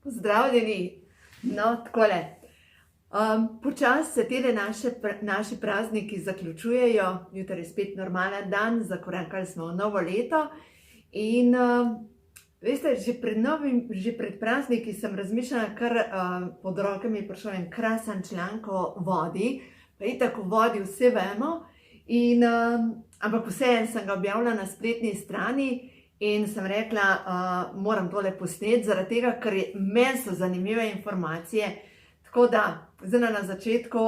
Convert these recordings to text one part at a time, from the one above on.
Pozdravljeni. No, takole. Počasi se tele naši prazniki zaključujejo, jutri je spet normalen dan, zakorakali smo v novo leto in veste, že pred prazniki sem razmišljala, kar pod roke mi je prišel en krasen članek o vodi, pa itak o vodi vse vemo, ampak vseeno sem ga objavila na spletni strani in sem rekla, moram tole posneti, zaradi tega, ker meni so zanimive informacije. Tako da, zdaj na začetku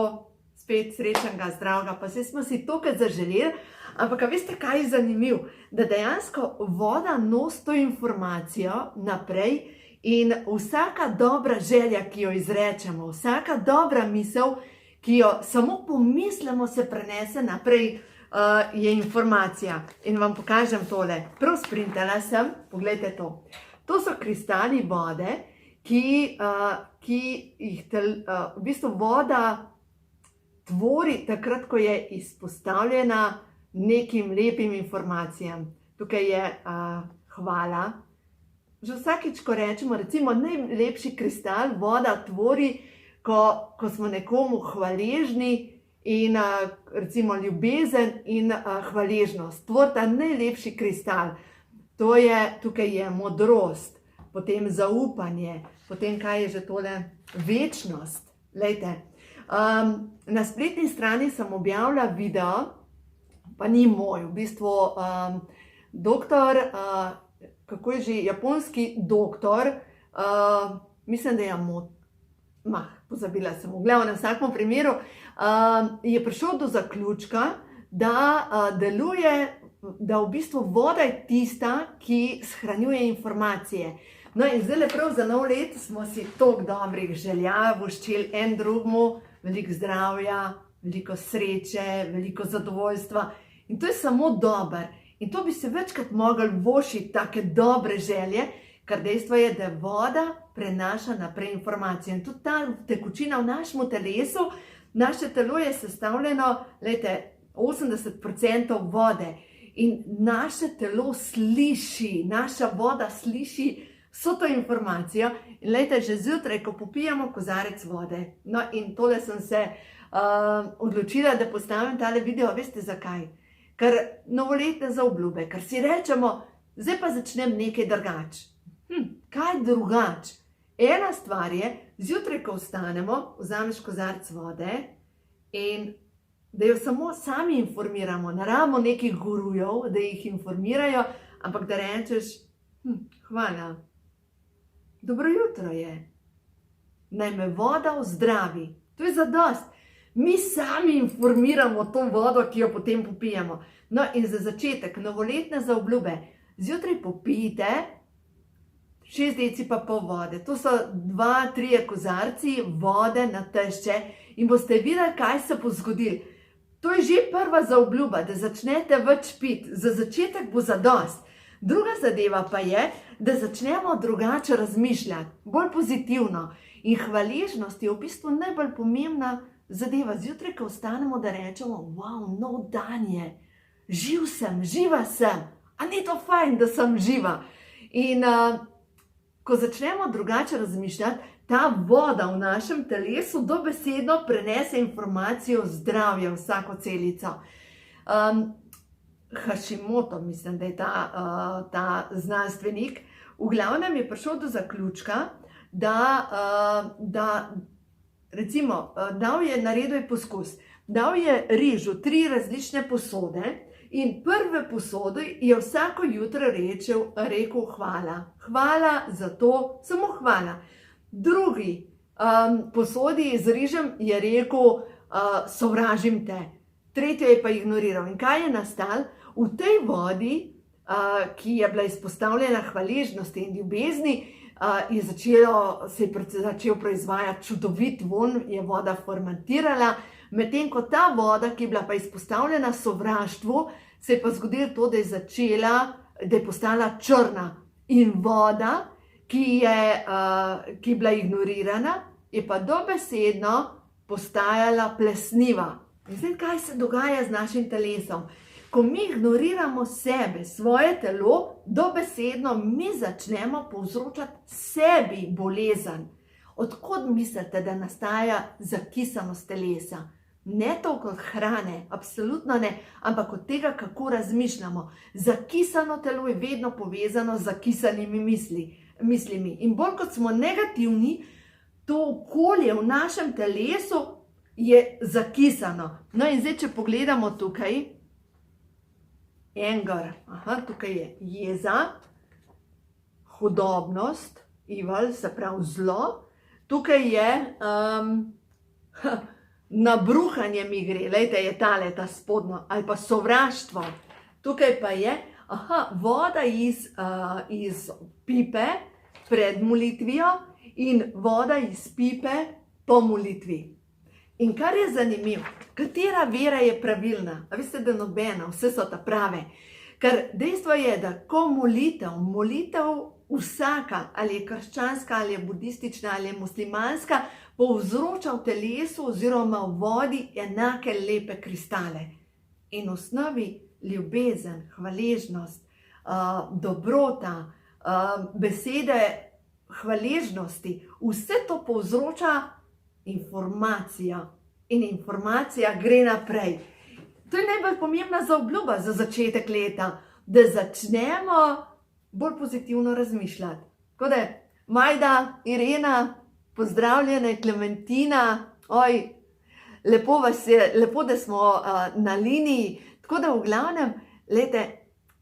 spet srečnega, zdravega, pa smo si tokrat zaželeli, ampak veste, kaj je zanimivo? Da dejansko voda nosi to informacijo naprej in vsaka dobra želja, ki jo izrečemo, vsaka dobra misel, ki jo samo pomislimo, se prenese naprej, je informacija. In vam pokažem tole. Prav sprintala sem, poglejte to. To so kristali vode, ki jih v bistvu voda tvori takrat, ko je izpostavljena nekim lepim informacijam. Tukaj je hvala. Že vsakič, ko rečemo, recimo najlepši kristal voda tvori, ko smo nekomu hvaležni in recimo ljubezen in hvaležnost. Tvorita najlepši kristal. Tukaj je modrost, potem zaupanje, potem kaj je že tole? Večnost. Lejte, na spletni strani sem objavila video, pa ni moj, v bistvu doktor, kako je že, japonski doktor, mislim, da je pozabila sem, v glavnem, na vsakem primeru, je prišel do zaključka, da deluje, da v bistvu voda je tista, ki shranjuje informacije. No in zdaj prav za nov let smo si toliko dobrih želja voščili en drugemu, veliko zdravja, veliko sreče, veliko zadovoljstva in to je samo dober. In to bi se večkrat mogli vošiti, take dobre želje, ker dejstvo je, da voda prenaša naprej informacijo. In tudi ta tekočina v našem telesu, naše telo je sestavljeno, lejte, 80% vode. In naše telo sliši, naša voda sliši vso to informacijo. In lejte, že zjutraj, ko popijemo kozarec vode. No in tole sem se odločila, da postavim tale video, veste zakaj? Ker novoletne zaobljube, ker si rečemo, zdaj pa začnem nekaj drugače. Kaj drugače? Ena stvar je, zjutraj, ko vstanemo, vzameš kozarec vode in da jo samo sami informiramo, ne rabimo nekih gurujev, da jih informirajo, ampak da rečeš, hvala, dobro jutro je, naj me voda ozdravi, to je zadost. Mi sami informiramo to vodo, ki jo potem popijemo. No in za začetek, novoletne zaobljube, zjutraj popijte 6 deci pa pol vode. To so 2-3 kozarci vode na tešče in boste videli, kaj se bo zgodilo. To je že prva zaobljuba, da začnete več piti. Za začetek bo zadost. Druga zadeva pa je, da začnemo drugače razmišljati, bolj pozitivno. In hvaležnost je v bistvu najbolj pomembna zadeva. Zjutraj, ko vstanemo, da rečemo, wow, nov dan je, živ sem, živa sem, a ni to fajn, da sem živa. In ko začnemo drugače razmišljati, ta voda v našem telesu dobesedno prenese informacijo zdravja v vsako celico. Hashimoto, mislim, da je ta znanstvenik, v glavnem je prišel do zaključka, da recimo, naredil je poskus, dal je rižu 3 različne posode in prve posodi je vsako jutro rekel hvala. Hvala za to, samo hvala. Drugi posodi z rižem je rekel sovražim te. Tretjo je pa ignoriral. In kaj je nastalo? V tej vodi, ki je bila izpostavljena hvaležnosti in ljubezni, se je začel proizvajati čudovit vonj, je voda fermentirala, medtem ko ta voda, ki je bila pa izpostavljena sovraštvu, se je pa zgodilo to, da je postala črna. In voda, ki je bila ignorirana, je pa dobesedno postajala plesniva. In zdaj, kaj se dogaja z našim telesom? ko mi ignoriramo sebe, svoje telo, dobesedno mi začnemo povzročati sebi bolezen. Odkod mislite, da nastaja zakisanost telesa? Ne toliko od hrane, absolutno ne, ampak od tega, kako razmišljamo. Zakisano telo je vedno povezano z zakisanimi mislimi. In bolj kot smo negativni, to okolje v našem telesu je zakisano. No in zdaj, če pogledamo tukaj, anger, tukaj je jeza, hudobnost, evil, se pravi zlo, tukaj je nabruhanje mi gre, lejte, je tale, ta spodnjo, ali pa sovraštvo. Tukaj pa je, voda iz pipe pred molitvijo in voda iz pipe po molitvi. In kar je zanimivo, katera vera je pravilna? A veste, da nobena, vse so ta prave. Ker dejstvo je, da ko molitev vsaka, ali je krščanska, ali je budistična, ali je muslimanska, povzroča v telesu oziroma v vodi enake lepe kristale. In v osnovi ljubezen, hvaležnost, dobrota, besede hvaležnosti, vse to povzroča informacija. In informacija gre naprej. To je najbolj pomembna zaobljuba za začetek leta, da začnemo bolj pozitivno razmišljati. Tako da, Majda, Irena, pozdravljene, Klementina, lepo, da smo na liniji. Tako da v glavnem, lejte,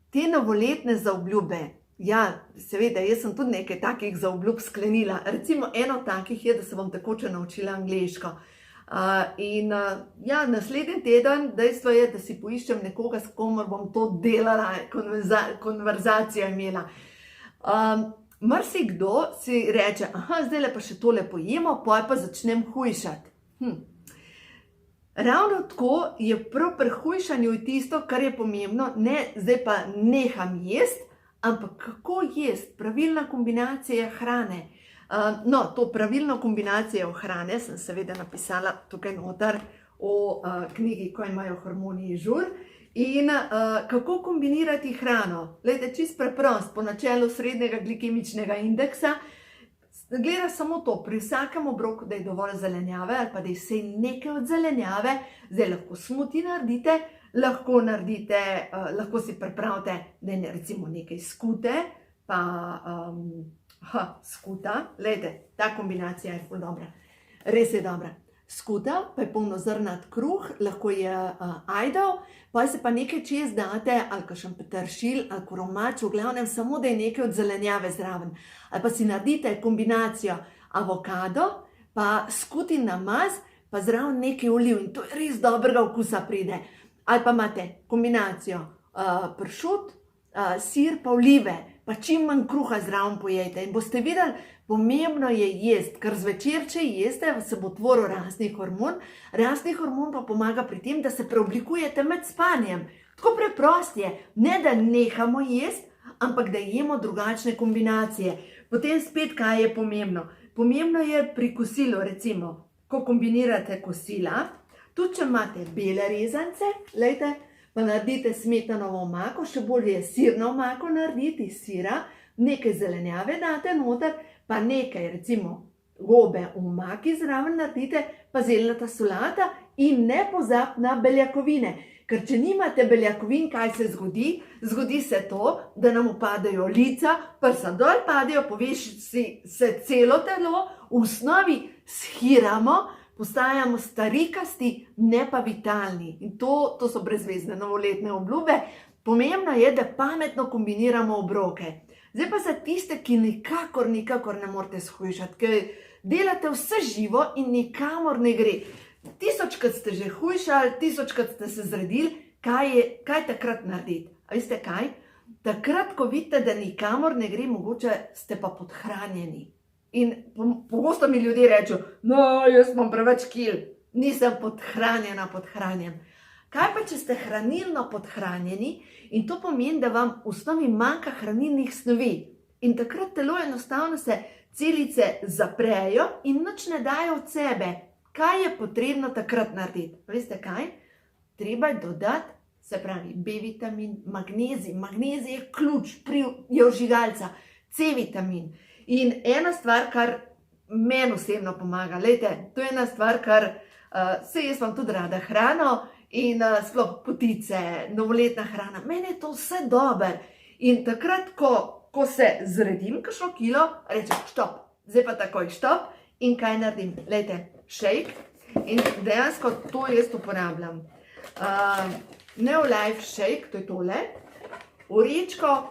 te novoletne zaobljube, ja, seveda, jaz sem tudi nekaj takih zaobljub sklenila. Recimo, eno takih je, da se bom takoče naučila angleško. Naslednji teden, dejstvo je, da si poiščem nekoga, s komer bom to delala, konverzacijo imela. Marsikdo si reče, zdaj pa še tole pojemo, potem pa začnem hujšati. Ravno tako je prav pri hujšanju tisto, kar je pomembno, ne zdaj pa neham jesti, ampak kako jesti, pravilna kombinacija hrane. To pravilno kombinacijo hrane sem seveda napisala tukaj noter o knjigi, ko imajo hormoni žur. In kako kombinirati hrano? Glejte, čist preprost, po načelu srednjega glikemičnega indeksa, gleda samo to, pri vsakem obroku, da je dovolj zelenjave ali pa da je vsaj nekaj od zelenjave. Zdaj lahko smuti naredite, lahko si pripravite, da je recimo nekaj skute, pa skuta, glejte, ta kombinacija je ful dobra, res je dobra. Skuta, pa je polnozrnat kruh, lahko je ajdov, pa se pa nekaj čez date, ali kakšen peteršilj, ali koromač, v glavnem samo, da je nekaj od zelenjave zraven. Ali pa si naredite kombinacijo avokado, pa skutin namaz, pa zraven nekaj oliv in to je res dobrega okusa pride. Ali pa imate kombinacijo pršut, sir pa olive, pa čim manj kruha zraven pojejte. In boste videli, pomembno je jesti, ker zvečer, če jeste, se bo tvoril rastni hormon. Rastni hormon pa pomaga pri tem, da se preoblikujete med spanjem. Tako preprost je, ne da nehamo jesti, ampak da jemo drugačne kombinacije. Potem spet, kaj je pomembno? Pomembno je pri kosilu, recimo, ko kombinirate kosila, tudi če imate bele rezance, lejte, pa naredite smetanovo omako, še bolje je sirno omako narediti iz sira, nekaj zelenjave date noter, pa nekaj, recimo, gobe v omaki zraven naredite, pa zeljnata solata in ne pozabiti na beljakovine. Ker če nimate beljakovin, kaj se zgodi? Zgodi se to, da nam upadajo lica, prsa dol padejo, poveši se celo telo, v osnovi shiramo, postajamo starikasti, ne pa vitalni. In to so brezvezne novoletne obljube. Pomembno je, da pametno kombiniramo obroke. Zdaj pa za tiste, ki nikakor ne morete shujšati, ker delate vse živo in nikamor ne gre. 1000krat ste že hujšali, 1000krat ste se zredili, kaj takrat narediti? A veste kaj? Takrat, ko vidite, da nikamor ne gre, mogoče ste pa podhranjeni. In pogosto mi ljudje rečejo, jaz imam preveč kil, nisem podhranjen. Kaj pa, če ste hranilno podhranjeni in to pomeni, da vam v osnovi manjka hranilnih snovi in takrat telo enostavno se celice zaprejo in nič ne dajo od sebe. Kaj je potrebno takrat narediti? Veste kaj? Treba je dodati se pravi B vitamin, magnezij. Magnezij je ključ, je vžigalca, C vitamin. In ena stvar, kar meni osebno pomaga, lejte, to je ena stvar, kar saj jaz imam tudi rada hrano in sploh potice, novoletna hrana, meni je to vse dober. In takrat, ko se zredim kakšno kilo, rečem štop, zdaj pa takoj štop in kaj naredim? Lejte, shake in dejansko to jaz uporabljam. Neolife shake, to je tole,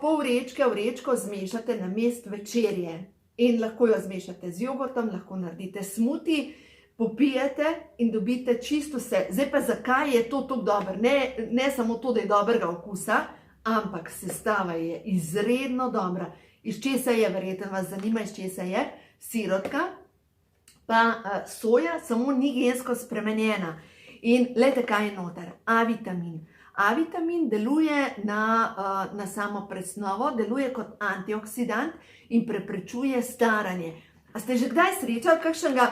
pol vrečke zmešate na mest večerje in lahko jo zmešate z jogurtom, lahko naredite smuti, popijete in dobite čisto vse. Zdaj pa zakaj je to tako dobro? Ne samo to, da je dobrega okusa, ampak sestava je izredno dobra. Iz česa je, verjetno vas zanima, iz česa je? Sirotka, pa soja, samo ni gensko spremenjena. In lejte, kaj je noter? A vitamin. A vitamin deluje na samo presnovo, deluje kot antioksidant in preprečuje staranje. A ste že kdaj srečali kakšnega,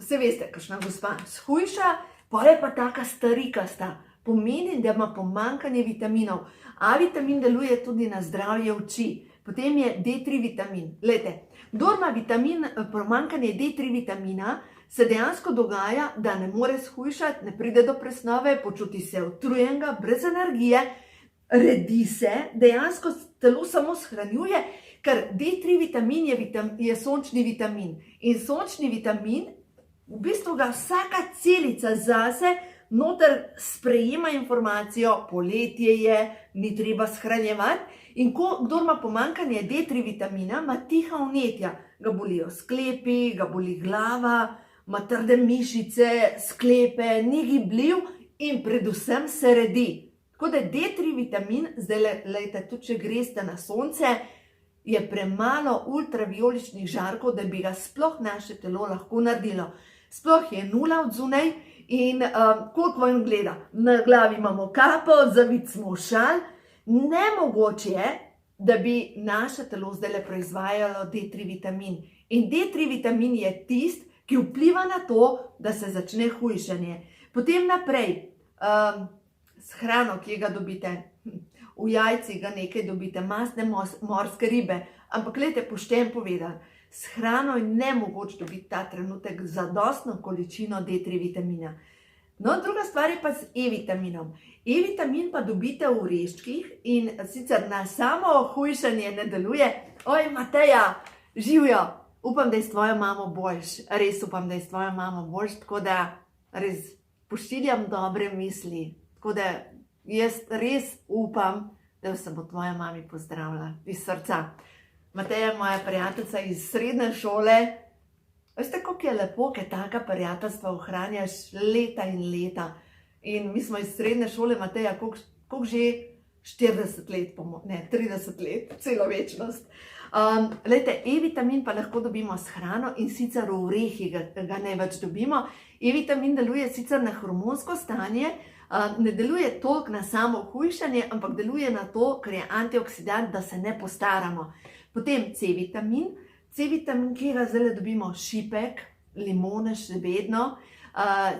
se veste, kakšna gospa shujša, pol je pa taka starikasta. Pomeni, da ima pomanjkanje vitaminov. A vitamin deluje tudi na zdravje oči. Potem je D3 vitamin. Lejte, kdor ima pomanjkanje D3 vitamina, se dejansko dogaja, da ne more shujšati, ne pride do presnove, počuti se utrujenega, brez energije, redi se, dejansko telo samo shranjuje, ker D3 vitamin je sončni vitamin. In sončni vitamin, v bistvu ga vsaka celica zase noter sprejema informacijo, poletje je, ni treba shranjevati. In kdor ima pomanjkanje D3 vitamina, ima tiha vnetja, ga bolijo sklepi, ga boli glava, ima trde mišice, sklepe, ni gibljiv in predvsem se redi. Tako da D3 vitamin, zdaj lejte, tudi če greste na sonce, je premalo ultravioličnih žarkov, da bi ga sploh naše telo lahko naredilo. Sploh je 0 od zunaj in koliko vam gleda? Na glavi imamo kapo, zavit smo v šal. Nemogoče je, da bi naše telo zdaj proizvajalo D3 vitamin. In D3 vitamin je tist, ki vpliva na to, da se začne hujšanje. Potem naprej, s hrano, ki ga dobite, v jajcih ga nekaj dobite, mastne morske ribe, ampak gledajte, pošten povedan, s hrano je nemogoče dobiti ta trenutek zadostno količino D3 vitamina. No, druga stvar je pa z E-vitaminom. E-vitamin pa dobite v oreščkih in sicer na samo hujšanje ne deluje. Oj, Mateja, živjo! Upam, da je s tvojo mamo boljš, res upam, da je s tvojo mamo boljš, tako da res pošiljam dobre misli. Tako da jaz res upam, da se bo tvoja mami pozdravila iz srca. Mateja je moja prijateljica iz srednje šole. Veste, koliko je lepo, ker taka prijateljstva ohranjaš leta in leta. In mi smo iz srednje šole, Mateja, koliko že 40 let, ne, 30 let, celo večnost. Lejte, E-vitamin pa lahko dobimo s hrano in sicer v orehih ga največ dobimo. E-vitamin deluje sicer na hormonsko stanje, ne deluje toliko na samo hujšanje, ampak deluje na to, ker je antioksidant, da se ne postaramo. Potem C-vitamin, ki ga zdaj dobimo šipek, limone še vedno.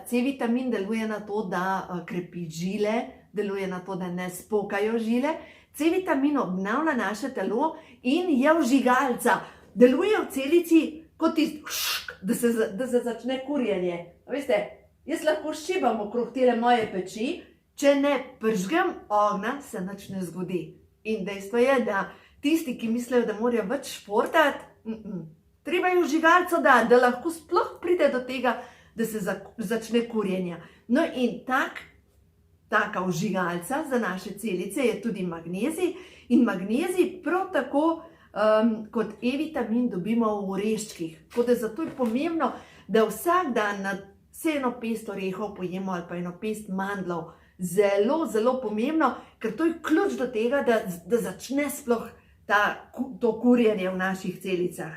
C-vitamin deluje na to, da krepi žile, deluje na to, da ne spokajo žile. C-vitamin obnavlja naše telo in je vžigalca. Deluje v celici kot da se začne kurjenje. Veste, jaz lahko ščibam okrog tele moje peči, če ne pržgem ognja, se nič ne zgodi. In dejstvo je, da tisti, ki mislijo, da morajo več športati, treba je vžigalco dati, da lahko sploh pride do tega, da se začne kurjenje. No in taka vžigalca za naše celice je tudi magnezij. In magnezij prav tako kot E-vitamin dobimo v oreščkih. Tako da zato je pomembno, da vsak dan vse eno pest orehov pojemo ali pa eno pest mandljev. Zelo, zelo pomembno, ker to je ključ do tega, da začne sploh to kurjenje v naših celicah.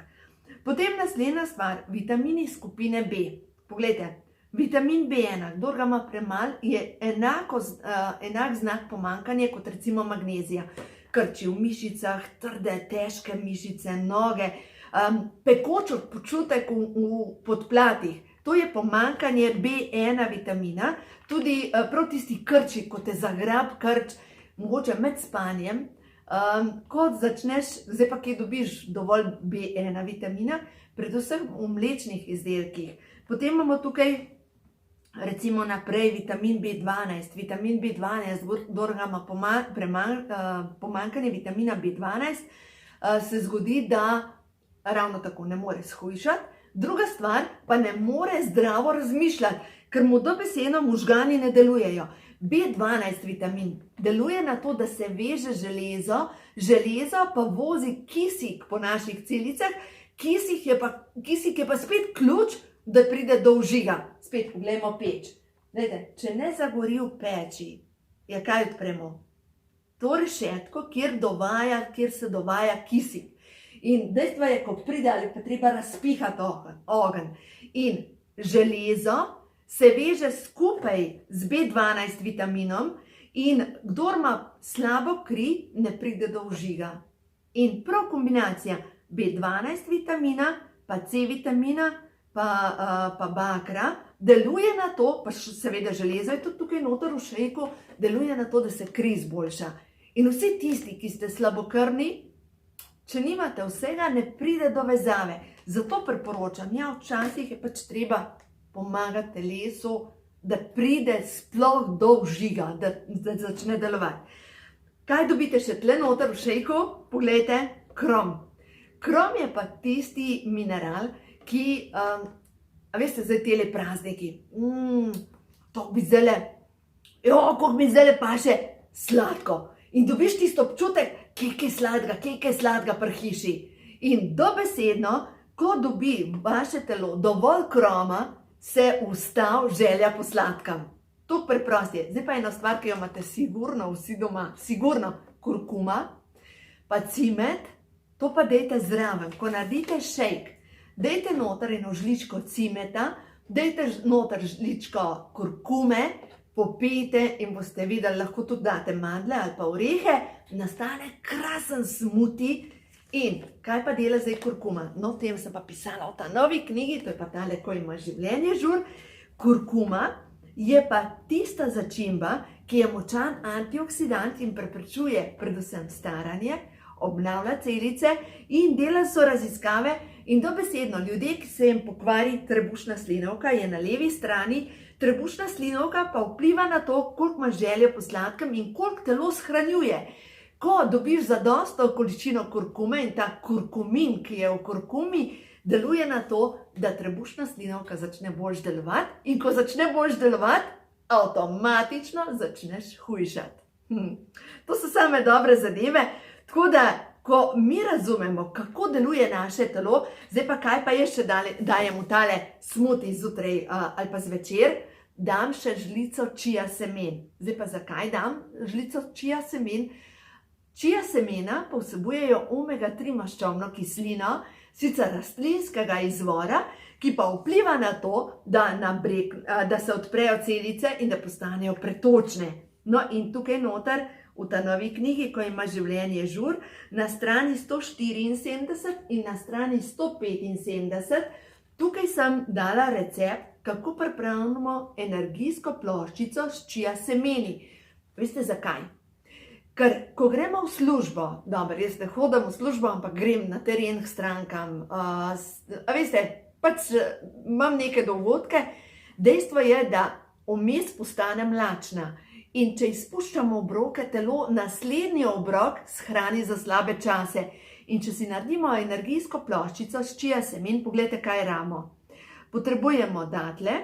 Potem naslednja stvar, vitamini skupine B. Poglejte, vitamin B1, kdor ga ima premalo, je enak znak pomanjkanja kot recimo magnezija. Krči v mišicah, trde, težke mišice, noge, pekoč počutek v podplatih. To je pomanjkanje B1 vitamina, tudi prav tisti krči, ko te zagrab krč, mogoče med spanjem, ko začneš, zdaj pa kje dobiš dovolj B1 vitamina, predvsem v mlečnih izdelkih. Potem imamo tukaj recimo naprej vitamin B12. Vitamin B12, kdor ima pomanjkanje vitamina B12, se zgodi, da ravno tako ne more shujšati. Druga stvar, pa ne more zdravo razmišljati, ker mu dobesedno možgani ne delujejo. B12 vitamin deluje na to, da se veže železo, železo pa vozi kisik po naših celicah, kisik je pa spet ključ, da pride do vžiga. Spet poglejmo peč. Dajte, če ne zagori v peči, je kaj odpremo? To rešetko, kjer se dovaja kisik. In dejstvo je, ko pride, ali pa treba razpihati ogenj. In železo se veže skupaj z B12 vitaminom in kdor ima slabo kri, ne pride do vžiga. In prav kombinacija B12 vitamina, pa C vitamina, pa bakra, deluje na to, pa seveda železo je tudi tukaj noter v šejku, deluje na to, da se kri izboljša. In vsi tisti, ki ste slabokrvni, če nimate vsega, ne pride do vezave. Zato priporočam, včasih je pač treba pomagati telesu, da pride sploh do vžiga, da začne delovati. Kaj dobite še tle noter v šejku? Poglejte, krom. Krom je pa tisti mineral, ki, veste, zdaj tele prazniki, koliko mi zdaj paše sladko. In dobiš tisto občutek, kje je sladga pri hiši. In dobesedno, ko dobi vaše telo dovolj kroma, se ustavi želja po sladkem. To preprosto je. Zdaj pa ena stvar, ki jo imate sigurno vsi doma. Sigurno kurkuma, pa cimet, to pa dejte zraven. Ko naredite šejk, dejte noter eno žličko cimeta, dejte noter žličko kurkume, popijte in boste videli, lahko tudi date mandle ali pa orehe, nastane krasen smuti. In kaj pa dela zdaj kurkuma? No, o tem sem pa pisala v ta novi knjigi, to je pa tale, ko ima življenje žur. Kurkuma je pa tista začimba, ki je močan antioksidant in preprečuje predvsem staranje, obnavlja celice in dela so raziskave in dobesedno ljudje, ki se jim pokvari trebušna slinavka, je na levi strani, trebušna slinavka pa vpliva na to, koliko ima želje po sladkem in koliko telo shranjuje. Ko dobiš zadostno količino kurkume in ta kurkumin, ki je v kurkumi, deluje na to, da trebušna slinavka začne boljš delovati in ko začne boljš delovati, avtomatično začneš hujšati. To so same dobre zadeve, tako da, ko mi razumemo, kako deluje naše telo, zdaj pa kaj pa jaz še dajem v tale smuti zjutraj ali pa zvečer, dam še žlico čija semen. Zdaj pa zakaj dam žlico čija semen? Čija semena pa vsebujejo omega-3 maščobno kislino, sicer rastlinskega izvora, ki pa vpliva na to, da se odprejo celice in da postanejo pretočne. No in tukaj noter, v ta novi knjigi, ko ima življenje žur, na strani 174 in na strani 175, tukaj sem dala recept, kako pripravimo energijsko ploščico s čija semeni. Veste zakaj? Ker ko gremo v službo, dobro, jaz ne hodim v službo, ampak grem na teren k strankam, veste, pač imam neke dogodke, dejstvo je, da vmes postanem lačna in če izpuščamo obroke, telo naslednji obrok shrani za slabe čase. In če si naredimo energijsko ploščico s čija semen, pogledajte, kaj ramo. Potrebujemo datlje,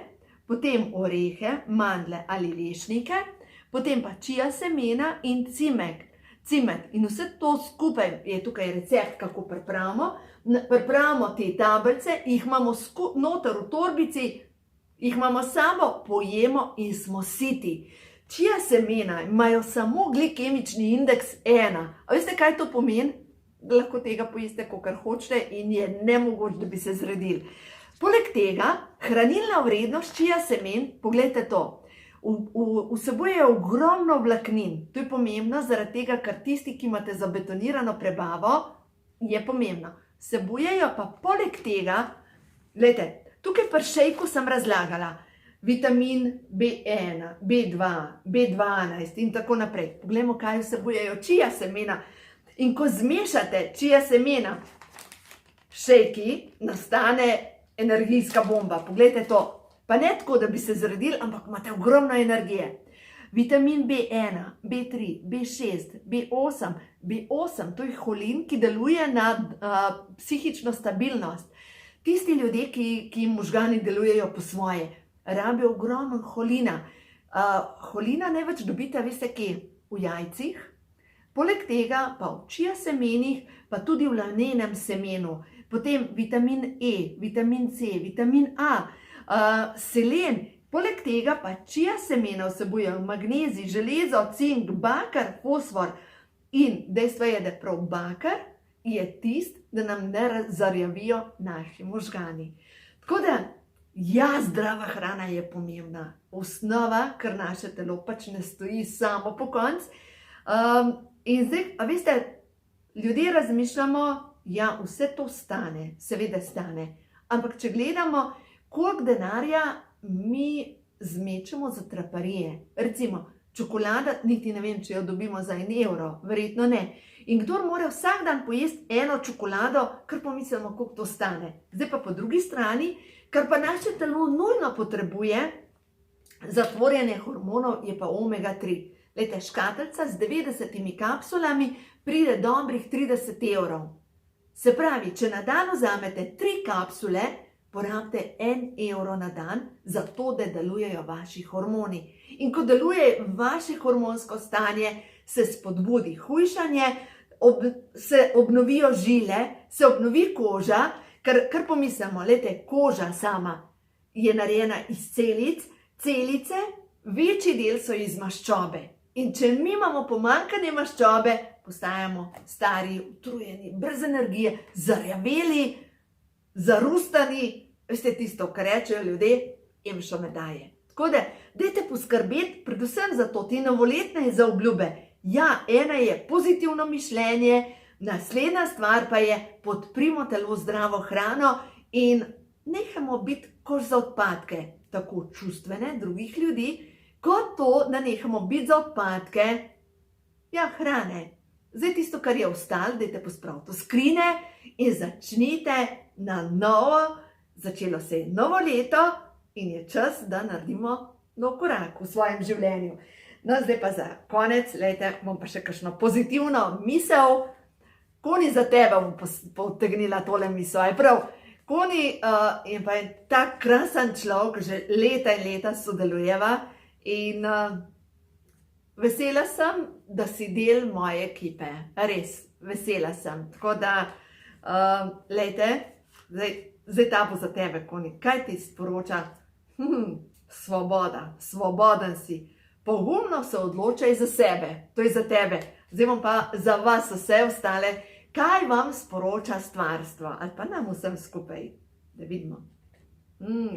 potem orehe, mandle ali lešnike, potem pa čija semena in cimet. In vse to skupaj je tukaj recept, kako pripravimo. Pripravimo te tablice, jih imamo noter v torbici, jih imamo samo, pojemo in smo siti. Čija semena imajo samo glikemični indeks 1. A veste, kaj to pomeni? Da lahko tega pojeste, kakor hočete in je nemogoče, da bi se zredili. Poleg tega, hranilna vrednost čija semen, pogledajte to, vsebuje ogromno vlaknin. To je pomembno, zaradi tega, ker tisti, ki imate zabetonirano prebavo, je pomembno. Vsebujejo pa poleg tega, gledajte, Tukaj pri šejku sem razlagala vitamin B1, B2, B12 in tako naprej. Poglejmo, kaj vsebujejo čija semena. In ko zmešate čija semena šejki, nastane energijska bomba. Poglejte to. Pa ne tako, da bi se zredili, ampak imate ogromno energije. Vitamin B1, B3, B6, B8, B8, to je holin, ki deluje na psihično stabilnost. Tisti ljudje, ki možgani delujejo po svoje, rabijo ogromno holina. Holina največ dobite, veste kje? V jajcih. Poleg tega pa v čija semenih, pa tudi v lanenem semenu. Potem vitamin E, vitamin C, vitamin A, selen. Poleg tega pa čija semena vsebujejo magnezij, železo, cink, bakar, fosfor. In dejstvo je, da prav bakar je tist, da nam ne zarjavijo naši možgani. Tako da, ja, zdrava hrana je pomembna. Osnova, ker naše telo pač ne stoji samo po konc. In zdaj, a veste, ljudje razmišljamo, ja, vse to stane, seveda stane. Ampak če gledamo, koliko denarja mi zmečemo za traparije. Recimo, čokolada, niti ne vem, če jo dobimo za 1 evro, verjetno ne. In kdor mora vsak dan pojesti eno čokolado, kar pomislimo, koliko to stane. Zdaj pa po drugi strani, kar pa naše telo nujno potrebuje za tvorjenje hormonov, je pa omega 3. Lejte, škatlica z 90 kapsulami pride dobrih 30 evrov. Se pravi, če na dan vzamete 3 kapsule, porabite 1 evro na dan, zato da delujejo vaši hormoni. In ko deluje vaše hormonsko stanje, se spodbudi hujšanje, se obnovijo žile, se obnovi koža, kar pomislimo, lejte, koža sama je narejena iz celic, celice, večji del so iz maščobe. In če mi imamo pomanjkanje maščobe, postajamo stari, utrujeni, brez energije, zarjaveli, zarustani, veste tisto, kar rečejo ljudje, emšo me daje. Tako da, dajte poskrbeti predvsem za to, te novoletne zaobljube. Ja, ena je pozitivno mišljenje, naslednja stvar pa je podprimo telo zdravo hrano in nehamo biti koš za odpadke, tako čustvene drugih ljudi, kot to, da nehamo biti za odpadke, ja, hrane. Zdaj tisto, kar je ostalo, dajte pospraviti v skrine in začnite na novo. Začelo se je novo leto in je čas, da naredimo nov korak v svojem življenju. No, zdaj pa za konec, lejte, bom pa še kakšno pozitivno misel. Koni za tebe bom potegnila tole misel. Je prav, Koni je pa tak krasen človek, že leta in leta sodelujeva in vesela sem, da si del moje ekipe. Res, vesela sem. Tako da, lejte, zdaj ta bo za tebe, Koni. Kaj ti sporoča? Svoboda, svoboden si. Pogumno se odločaj za sebe, to je za tebe. Zdaj bom pa za vas vse ostale, kaj vam sporoča stvarstvo, ali pa nam vsem skupaj, da vidimo.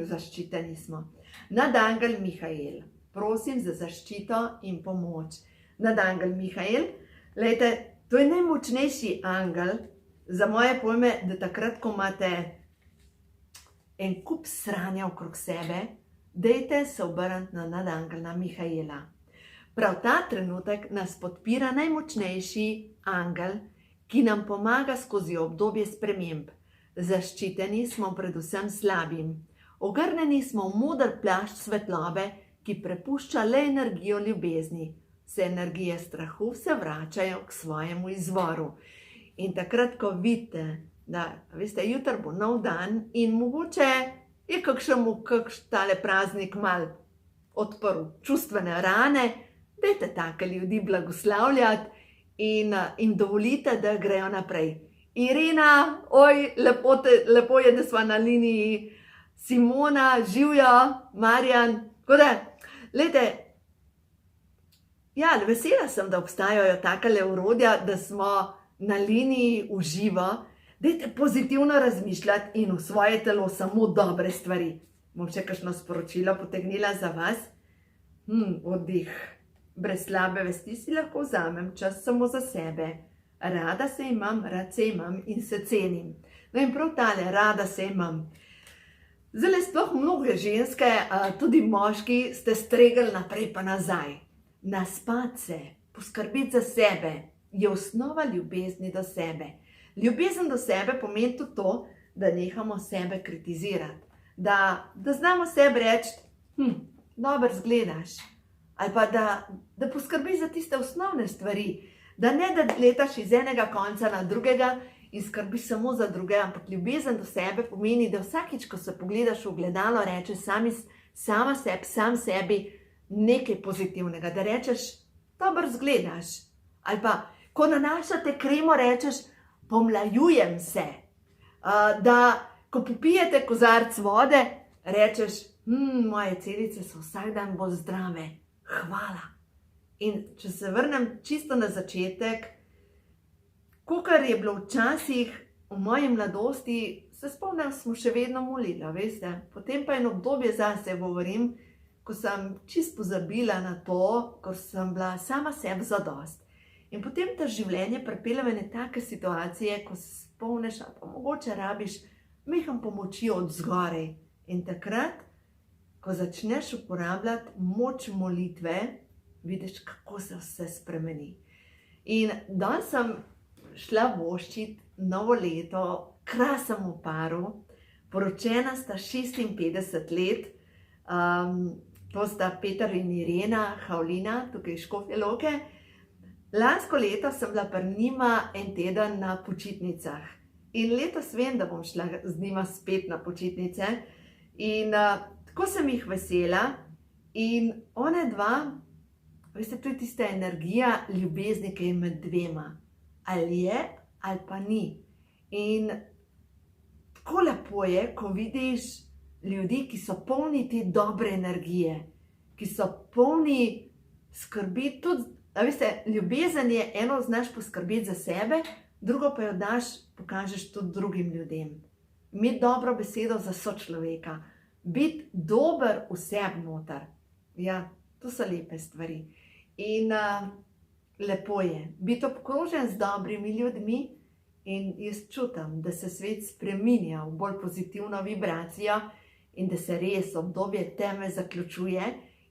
Zaščiteni smo. Nadangel Mihael, prosim za zaščito in pomoč. Nadangel Mihael, lejte, to je najmočnejši angel, za moje pojme, da takrat, ko imate en kup sranja okrog sebe, dajte se obrniti na nadangela Mihaela. Prav ta trenutek nas podpira najmočnejši angel, ki nam pomaga skozi obdobje sprememb. Zaščiteni smo predvsem slabim. Ogrnjeni smo v moder plašč svetlobe, ki prepušča le energijo ljubezni. Vse energije strahu se vračajo k svojemu izvoru. In takrat, ko vidite, da, veste, jutri bo nov dan in mogoče je kakšnemu tale praznik mal odprl čustvene rane, dajte take ljudi blagoslavljati in dovolite, da grejo naprej. Irena, oj, lepo je, da sva na liniji. Simona, živjo, Marjan. Tako da, lejte, ja, vesela sem, da obstajajo takele orodja, da smo na liniji v živo. Dajte pozitivno razmišljati in v svoje telo samo dobre stvari. Bom še kakšno sporočilo potegnila za vas. Oddih. Brez slabe vesti si lahko vzamem čas samo za sebe. Rada se imam, rad se imam in se cenim. No in prav tale, rada se imam. Zdaj, sploh mnoge ženske, tudi moški, ste stregli naprej pa nazaj. Naspati se, poskrbeti za sebe, je osnova ljubezni do sebe. Ljubezen do sebe pomeni tudi to, da nehamo sebe kritizirati. Da znamo sebi reči, dobro izgledaš. Ali pa da poskrbiš za tiste osnovne stvari. Da ne da letaš iz enega konca na drugega in skrbiš samo za druge, ampak ljubezen do sebe pomeni, da vsakič, ko se pogledaš v ogledalo, rečeš sam sebi nekaj pozitivnega. Da rečeš, dobro izgledaš. Ali pa, ko nanašate kremo, rečeš, pomlajujem se. Da, ko popijete kozarec vode, rečeš, moje celice so vsak dan bolj zdrave. Hvala. In če se vrnem čisto na začetek, kakor je bilo včasih v moji mladosti, se spomnim, smo še vedno molili, veste. Potem pa eno obdobje zase govorim, ko sem čisto pozabila na to, ko sem bila sama sebi zadost. In potem ta življenje pripelje v ene take situacije, ko se spomniš, ali pa mogoče rabiš majhen pomoči od zgoraj. In takrat, ko začneš uporabljati moč molitve, vidiš, kako se vse spremeni. In danes sem šla voščit novo leto, krasnemu paru, poročena sta 56 let, to sta Peter in Irena Havlina, tukaj iz Škofje Loke. Lansko leto sem bila pri njima en teden na počitnicah. In letos vem, da bom šla z njima spet na počitnice. In tako sem jih vesela. In one dva, veste, to je tista energija ljubezni, ki je med dvema. Ali je, ali pa ni. In tako lepo je, ko vidiš ljudi, ki so polni te dobre energije, ki so polni skrbi tudi, veste, ljubezen je eno, znaš poskrbeti za sebe, drugo pa jo pokažeš tudi drugim ljudem. Imeti dobro besedo za sočloveka, biti dober v sebi noter. Ja, to so lepe stvari. In lepo je biti obkrožen z dobrimi ljudmi in jaz čutim, da se svet spreminja v bolj pozitivno vibracijo in da se res obdobje teme zaključuje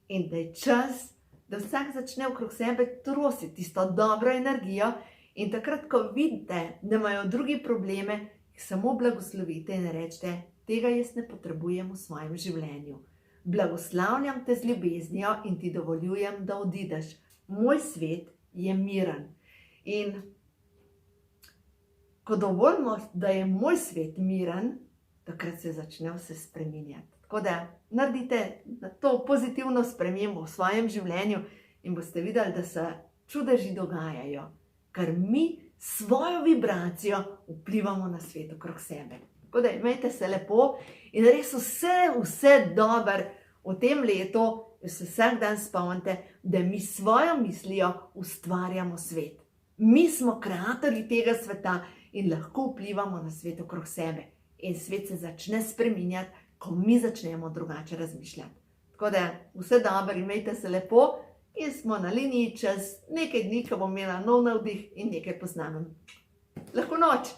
in da je čas, da vsak začne okrog sebe trositi tisto dobro energijo in takrat, ko vidite, da imajo drugi probleme, jih samo blagoslovite in rečete, tega jaz ne potrebujem v svojem življenju. Blagoslavljam te z ljubeznijo in ti dovoljujem, da odideš. Moj svet je miren. In ko dovolimo, da je moj svet miren, takrat se začne vse spreminjati. Tako da naredite to pozitivno spremembo v svojem življenju in boste videli, da se čudeži dogajajo, ker mi svojo vibracijo vplivamo na svet okrog sebe. Tako da imejte se lepo in res vse dobro v tem letu, se vsak dan spomnite, da mi svojo mislijo ustvarjamo svet. Mi smo kreatorji tega sveta in lahko vplivamo na svet okrog sebe. In svet se začne spreminjati, ko mi začnemo drugače razmišljati. Tako da vse dobro, imejte se lepo in smo na liniji čez nekaj dni, ko bom imela nov navdih in nekaj posnamem. Lahko noč!